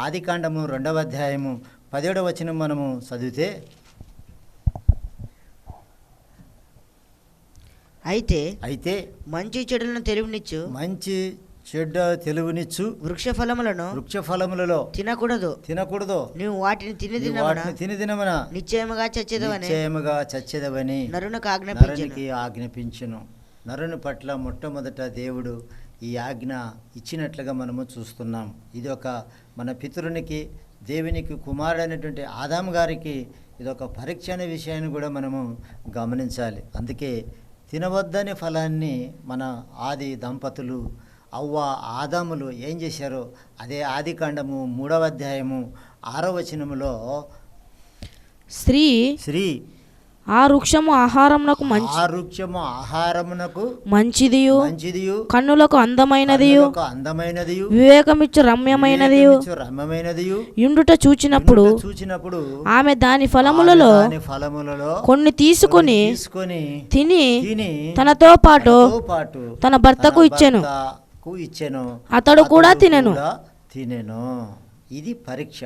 ఆదికాండము 2వ అధ్యాయము 17వ వచనం మనము చదివితే, అయితే మంచి చెడులను తెలివినిచ్చు మంచి చెడ్డ తెలివినిచ్చు వృక్ష ఫలములలో తినకూడదు నీవు వాటిని తిని దినమున నిశ్చయముగా చచ్చెదవని నరునికి ఆజ్ఞాపించును. నరుని పట్ల మొట్టమొదట దేవుడు ఈ ఆజ్ఞ ఇచ్చినట్లుగా మనము చూస్తున్నాం. ఇది ఒక మన పితరునికి, దేవునికి కుమారుడైనటువంటి ఆదాము గారికి ఇదొక పరీక్ష అనే విషయాన్ని కూడా మనము గమనించాలి. అందుకే తినవద్దనే ఫలాన్ని మన ఆది దంపతులు అవ్వ ఆదాములు ఏం చేశారో అదే ఆదికాండము 3వ అధ్యాయము 6వ వచనములో స్త్రీ ఆ వృక్షము ఆహారమునకు మంచిదియు కన్నులకు అందమైనదియు వివేకమిచ్చు రమ్యమైనదియు యుండుట చూచినప్పుడు ఆమె దాని ఫలములలో కొన్ని తీసుకొని తిని తనతో పాటు తన భర్తకు ఇచ్చెను. అతడు కూడా తినెను. ఇది పరీక్ష.